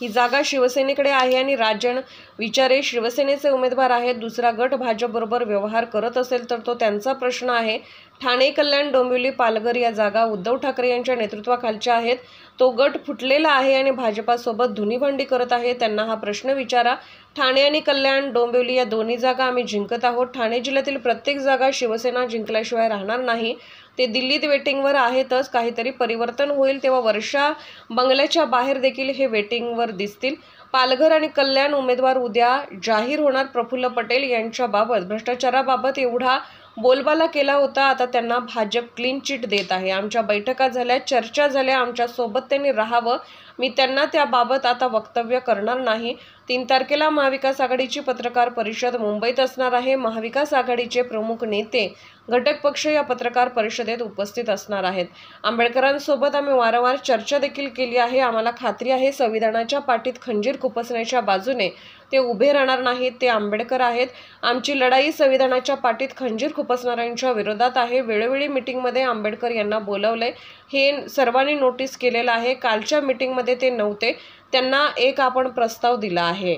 ही जागा शिवसेनेकडे आहे आणि राजन विचारे शिवसेनेचे उमेदवार आहेत. दुसरा गट भाजपबरोबर व्यवहार करत असेल तर तो त्यांचा प्रश्न आहे. ठाणे, कल्याण, डोंबिवली, पालघर या जागा उद्धव ठाकरे यांच्या नेतृत्वाखालच्या आहेत. तो गट फुटलेला आहे आणि भाजपासोबत धुनीभांडी करत आहे. त्यांना हा प्रश्न विचारा. ठाणे आणि कल्याण, डोंबिवली या दोन्ही जागा आम्ही जिंकत आहोत. ठाणे जिल्ह्यातील प्रत्येक जागा शिवसेना जिंकल्याशिवाय राहणार नाही. ते दिल्लीत वेटिंगवर आहेतच. काहीतरी परिवर्तन होईल तेव्हा वर्षा बंगल्याच्या बाहेर देखील हे वेटिंगवर दिसतील. पालघर आणि कल्याण उमेदवार उद्या जाहीर होणार. प्रफुल्ल पटेल यांच्याबाबत भ्रष्टाचाराबाबत एवढा बोलबाला केला होता. आता त्यांना भाजप क्लीन चिट देत आहे. आमच्या बैठका झाल्या, चर्चा झाल्या, आमच्या सोबत त्यांनी राहावं. मी त्यांना त्याबाबत आता वक्तव्य करणार नाही. 3 तारखेला महाविकास आघाडीची पत्रकार परिषद मुंबईत असणार आहे. महाविकास आघाडीचे प्रमुख नेते, घटक पक्ष या पत्रकार परिषदेत उपस्थित असणार आहेत. आंबेडकरांसोबत आम्ही वारंवार चर्चा देखील केली आहे. आम्हाला खात्री आहे संविधानाच्या पाठीत खंजीर खुपसण्याच्या बाजूने ते उभे राहणार नाहीत. ते आंबेडकर आहेत. आमची लढाई संविधानाच्या पाठीत खंजीर खुपसणाऱ्यांच्या विरोधात आहे. वेळोवेळी मीटिंगमध्ये आंबेडकर यांना बोलवलंय, हे सर्वांनी नोटीस केलेलं आहे. कालच्या मीटिंगमध्ये ते नव्हते. त्यांना एक आपण प्रस्ताव दिला आहे.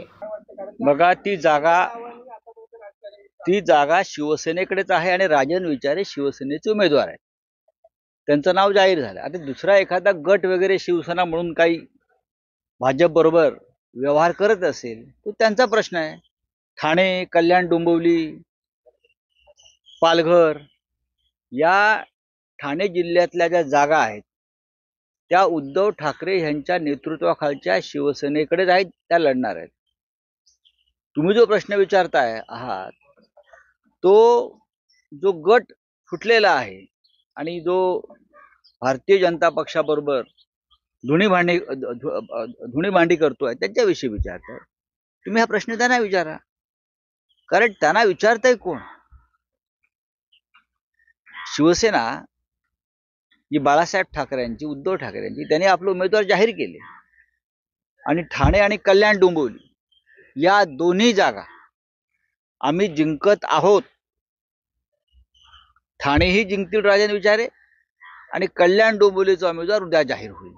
बघा, ती जागा शिवसेनेकडेच आहे आणि राजन विचारे शिवसेनेचे उमेदवार आहेत. त्यांचं नाव जाहीर झालं. आता दुसरा एखादा गट वगैरे शिवसेना म्हणून काही भाजप बरोबर व्यवहार करत असेल तो त्यांचा प्रश्न आहे. ठाणे, कल्याण, डोंबिवली, पालघर या ठाणे जिल्ह्यातल्या ज्या जागा आहेत त्या उद्धव ठाकरे यांच्या नेतृत्वाखालच्या शिवसेनेकडेच आहेत. त्या लढणार आहेत. तुम्ही जो प्रश्न विचारताय आहात तो जो गट फुटलेला आहे आणि जो भारतीय जनता पक्षाबरोबर धुणीभांडी करतोय त्याच्याविषयी विचारताय. तुम्ही हा प्रश्न त्यांना विचारा, कारण त्यांना विचारताय कोण? शिवसेना ही बाळासाहेब ठाकरेंची, उद्धव ठाकरेंची, त्यांनी आपले उमेदवार जाहीर केले आणि ठाणे आणि कल्याण, डोंबिवली या दोन्ही जागा आम्ही जिंकत आहोत. ठाणेही जिंकतील राजन विचारे आणि कल्याण, डोंबिवलीचा उमेदवार उद्या जाहीर होईल.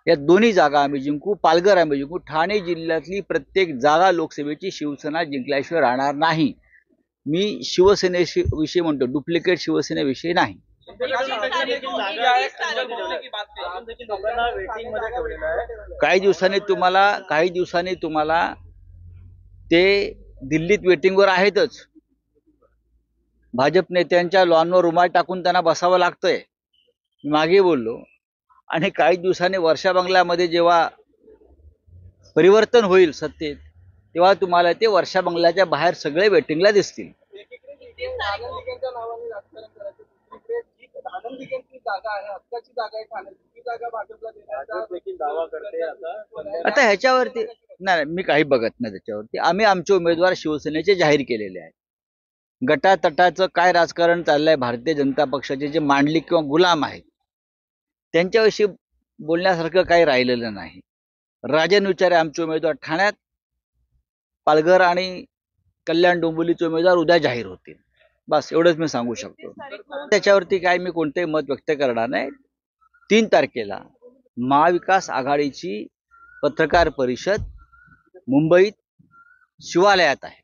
या दोन्ही जागा आम्ही जिंकू. पालघर आम्ही जिंकू. ठाणे जिल्ह्यातली प्रत्येक जागा लोकसभेची शिवसेना जिंकल्याशिवाय राहणार नाही. मी शिवसेनेविषयी म्हणतो, डुप्लिकेट शिवसेनेविषयी नाही. काही दिवसांनी तुम्हाला ते दिल्लीत वेटिंगवर आहेतच. भाजप नेत्यांच्या लॉनवर रुमाल टाकून त्यांना बसावं लागतंय, मी मागे बोललो. आणि काही दिवसांनी वर्षा बंगल्यामध्ये जेव्हा परिवर्तन होईल सत्तेत तेव्हा तुम्हाला ते वर्षा बंगल्याच्या बाहेर सगळे वेटिंगला दिसतील. आता ह्याच्यावरती नाही, मी काही बघत नाही त्याच्यावरती. आम्ही आमचे उमेदवार शिवसेनेचे जाहीर केलेले आहेत. गटातटाचं काय राजकारण चाललंय भारतीय जनता पक्षाचे जे मांडलिक किंवा गुलाम आहेत त्यांच्याविषयी बोलण्यासारखं काही राहिलेलं नाही. राजन विचारे आमचे उमेदवार ठाण्यात, पालघर आणि कल्याण, डोंबिवलीचे उमेदवार उद्या जाहीर होतील. बस एवढंच मी सांगू शकतो. त्याच्यावरती काय मी कोणतेही मत व्यक्त करणार नाही. 3 तारखेला महाविकास आघाडीची पत्रकार परिषद मुंबईत शिवालयात आहे.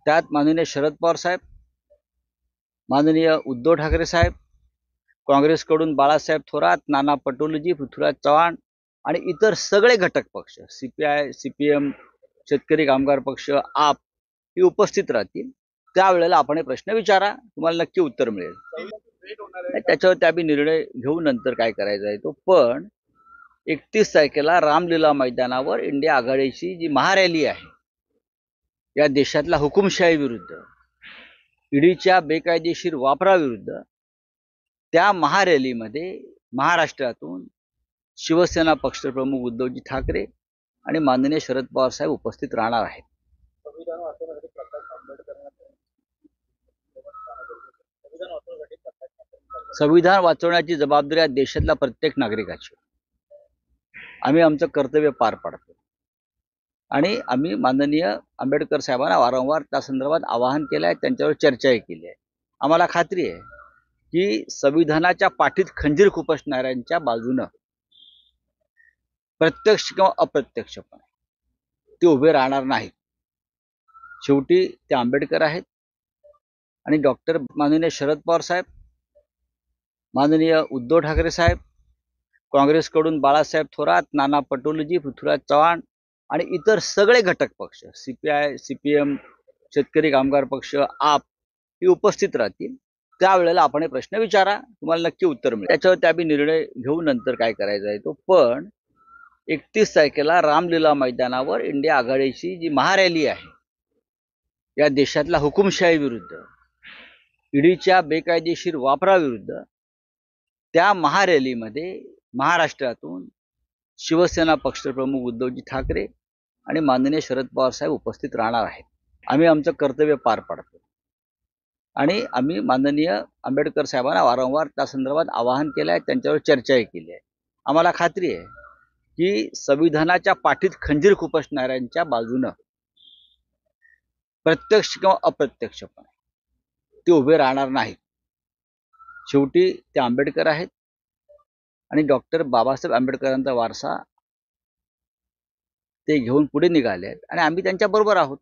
त्यात माननीय शरद पवार साहेब, माननीय उद्धव ठाकरे साहेब, काँग्रेसकडून बाळासाहेब थोरात, नाना पटोलेजी, पृथ्वीराज चव्हाण आणि इतर सगळे घटक पक्ष, CPI, CPM, शेतकरी कामगार पक्ष, आप हे उपस्थित राहतील. त्यावेळेला आपण हे प्रश्न विचारा, तुम्हाला नक्की उत्तर मिळेल. त्याच्यावरती आम्ही निर्णय घेऊ नंतर काय करायचं आहे तो. पण 31 तारखेला रामलीला मैदानावर इंडिया आघाडीची जी महारॅली आहे या देशातल्या हुकुमशाही विरुद्ध, ईडीच्या बेकायदेशीर वापराविरुद्ध, त्या महारॅलीमध्ये महाराष्ट्रातून शिवसेना पक्षप्रमुख उद्धवजी ठाकरे आणि माननीय शरद पवार साहेब उपस्थित राहणार आहेत. संविधान वाचवण्याची जबाबदारी देशातल्या प्रत्येक नागरिकाची. आम्ही आमचं कर्तव्य पार पाडतो आणि आम्ही माननीय आंबेडकर साहेबांना वारंवार त्या संदर्भात आवाहन केलं आहे, त्यांच्यावर चर्चाही केली आहे. आम्हाला खात्री आहे की संविधानाच्या पाठीत खंजीर खुपसणाऱ्यांच्या बाजूनं प्रत्यक्ष किंवा अप्रत्यक्षपणे ते उभे राहणार नाहीत. शेवटी ते आंबेडकर आहेत आणि डॉक्टर माननीय शरद पवार साहेब, माननीय उद्धव ठाकरे साहेब, काँग्रेसकडून बाळासाहेब थोरात, नाना पटोलेजी, पृथ्वीराज चव्हाण आणि इतर सगळे घटक पक्ष, CPI, CPM, शेतकरी कामगार पक्ष, आप हे उपस्थित राहतील. त्यावेळेला आपण हे प्रश्न विचारा, तुम्हाला नक्की उत्तर मिळेल. त्याच्यावरती आम्ही निर्णय घेऊ नंतर काय करायचा आहे तो. पण 31 तारखेला रामलीला मैदानावर इंडिया आघाडीची जी महारॅली आहे, या देशातल्या हुकुमशाही विरुद्ध, ईडीच्या बेकायदेशीर वापराविरुद्ध, त्या महारॅलीमध्ये महाराष्ट्रातून शिवसेना पक्षप्रमुख उद्धवजी ठाकरे आणि माननीय शरद पवार साहेब उपस्थित राहणार आहेत. आम्ही आमचं कर्तव्य पार पाडतो आणि आम्ही माननीय आंबेडकर साहेबांना वारंवार त्या संदर्भात आवाहन केलं आहे, त्यांच्यावर चर्चाही केली आहे. आम्हाला खात्री आहे की संविधानाच्या पाठीत खंजीर खुपसणाऱ्यांच्या बाजूनं प्रत्यक्ष किंवा अप्रत्यक्षपणे ते उभे राहणार नाहीत. शेवटी ते आंबेडकर आहेत आणि डॉक्टर बाबासाहेब आंबेडकरांचा वारसा ते घेऊन पुढे निघाले आहेत आणि आम्ही त्यांच्या बरोबर आहोत.